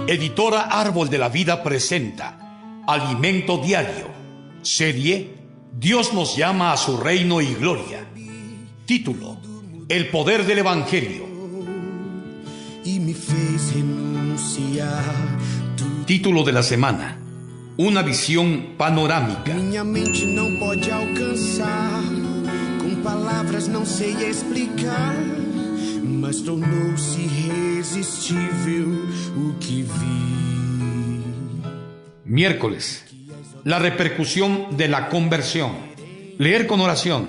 Editora Árbol de la Vida presenta Alimento Diario, serie Dios nos llama a su reino y gloria. Título: El poder del Evangelio. Título de la semana: Una visión panorámica. Minha mente não pode alcançar, com palavras não sei explicar, mas tornou-se irresistível o que vi. Miércoles: la repercusión de la conversión. Leer con oración.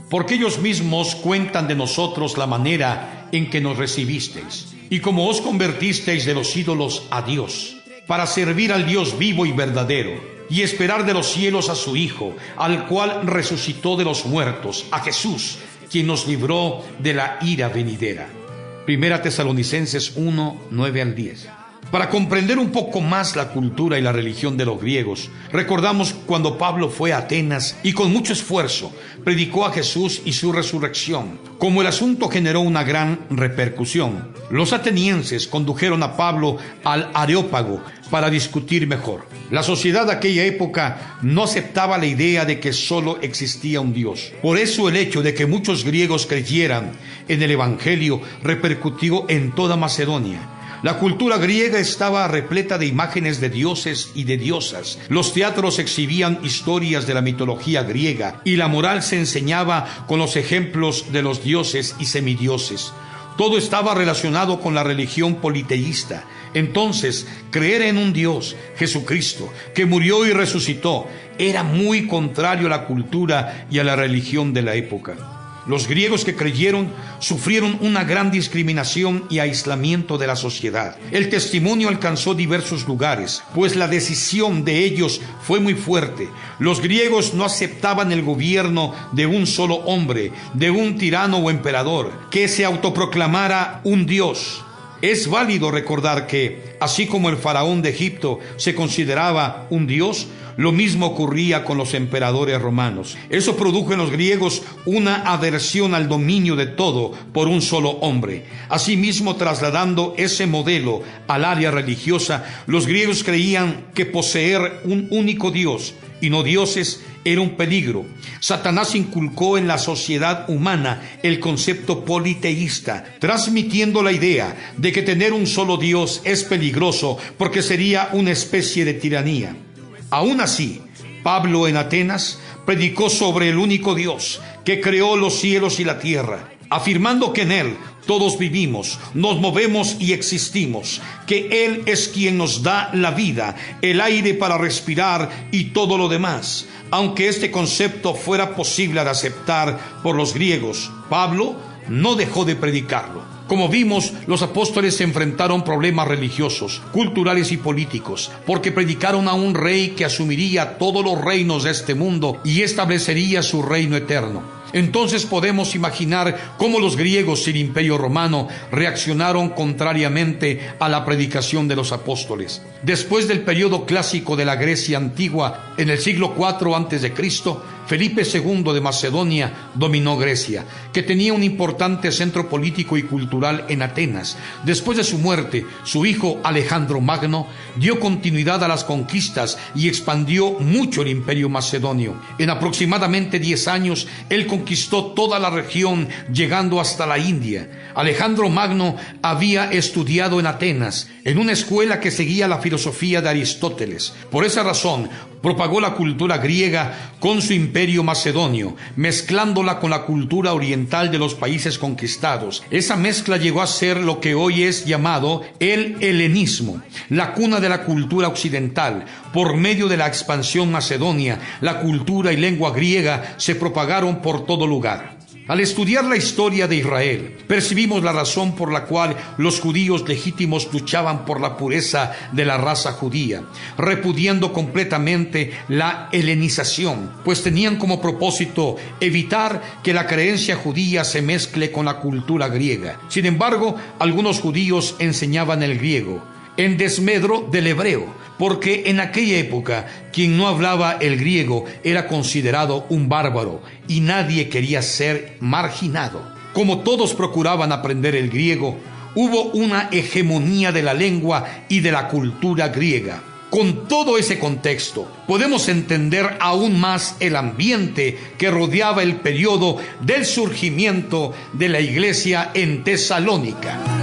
Porque ellos mismos cuentan de nosotros la manera en que nos recibisteis, y cómo os convertisteis de los ídolos a Dios, para servir al Dios vivo y verdadero, y esperar de los cielos a su Hijo, al cual resucitó de los muertos, a Jesús, quien nos libró de la ira venidera. Primera Tesalonicenses 1, 9 al 10. Para comprender un poco más la cultura y la religión de los griegos, recordamos cuando Pablo fue a Atenas y con mucho esfuerzo predicó a Jesús y su resurrección. Como el asunto generó una gran repercusión, los atenienses condujeron a Pablo al Areópago para discutir mejor. La sociedad de aquella época no aceptaba la idea de que solo existía un Dios. Por eso el hecho de que muchos griegos creyeran en el Evangelio repercutió en toda Macedonia. La cultura griega estaba repleta de imágenes de dioses y de diosas. Los teatros exhibían historias de la mitología griega y la moral se enseñaba con los ejemplos de los dioses y semidioses. Todo estaba relacionado con la religión politeísta. Entonces, creer en un Dios, Jesucristo, que murió y resucitó, era muy contrario a la cultura y a la religión de la época. Los griegos que creyeron sufrieron una gran discriminación y aislamiento de la sociedad. El testimonio alcanzó diversos lugares, pues la decisión de ellos fue muy fuerte. Los griegos no aceptaban el gobierno de un solo hombre, de un tirano o emperador, que se autoproclamara un dios. Es válido recordar que, así como el faraón de Egipto se consideraba un dios, lo mismo ocurría con los emperadores romanos. Eso produjo en los griegos una aversión al dominio de todo por un solo hombre. Asimismo, trasladando ese modelo al área religiosa, los griegos creían que poseer un único Dios y no dioses era un peligro. Satanás inculcó en la sociedad humana el concepto politeísta, transmitiendo la idea de que tener un solo Dios es peligroso porque sería una especie de tiranía. Aún así, Pablo en Atenas predicó sobre el único Dios que creó los cielos y la tierra, afirmando que en Él todos vivimos, nos movemos y existimos, que Él es quien nos da la vida, el aire para respirar y todo lo demás. Aunque este concepto fuera posible de aceptar por los griegos, Pablo no dejó de predicarlo. Como vimos, los apóstoles se enfrentaron problemas religiosos, culturales y políticos, porque predicaron a un rey que asumiría todos los reinos de este mundo y establecería su reino eterno. Entonces podemos imaginar cómo los griegos y el Imperio Romano reaccionaron contrariamente a la predicación de los apóstoles. Después del periodo clásico de la Grecia antigua, en el siglo IV a.C., Felipe II de Macedonia dominó Grecia, que tenía un importante centro político y cultural en Atenas. Después de su muerte, su hijo Alejandro Magno dio continuidad a las conquistas y expandió mucho el imperio macedonio. En aproximadamente 10 años, él conquistó toda la región, llegando hasta la India. Alejandro Magno había estudiado en Atenas, en una escuela que seguía la filosofía de Aristóteles. Por esa razón, propagó la cultura griega con su imperio macedonio, mezclándola con la cultura oriental de los países conquistados. Esa mezcla llegó a ser lo que hoy es llamado el helenismo, la cuna de la cultura occidental. Por medio de la expansión macedonia, la cultura y lengua griega se propagaron por todo lugar. Al estudiar la historia de Israel, percibimos la razón por la cual los judíos legítimos luchaban por la pureza de la raza judía, repudiando completamente la helenización, pues tenían como propósito evitar que la creencia judía se mezcle con la cultura griega. Sin embargo, algunos judíos enseñaban el griego, en desmedro del hebreo, porque en aquella época quien no hablaba el griego era considerado un bárbaro y nadie quería ser marginado. Como todos procuraban aprender el griego, hubo una hegemonía de la lengua y de la cultura griega. Con todo ese contexto, podemos entender aún más el ambiente que rodeaba el periodo del surgimiento de la iglesia en Tesalónica.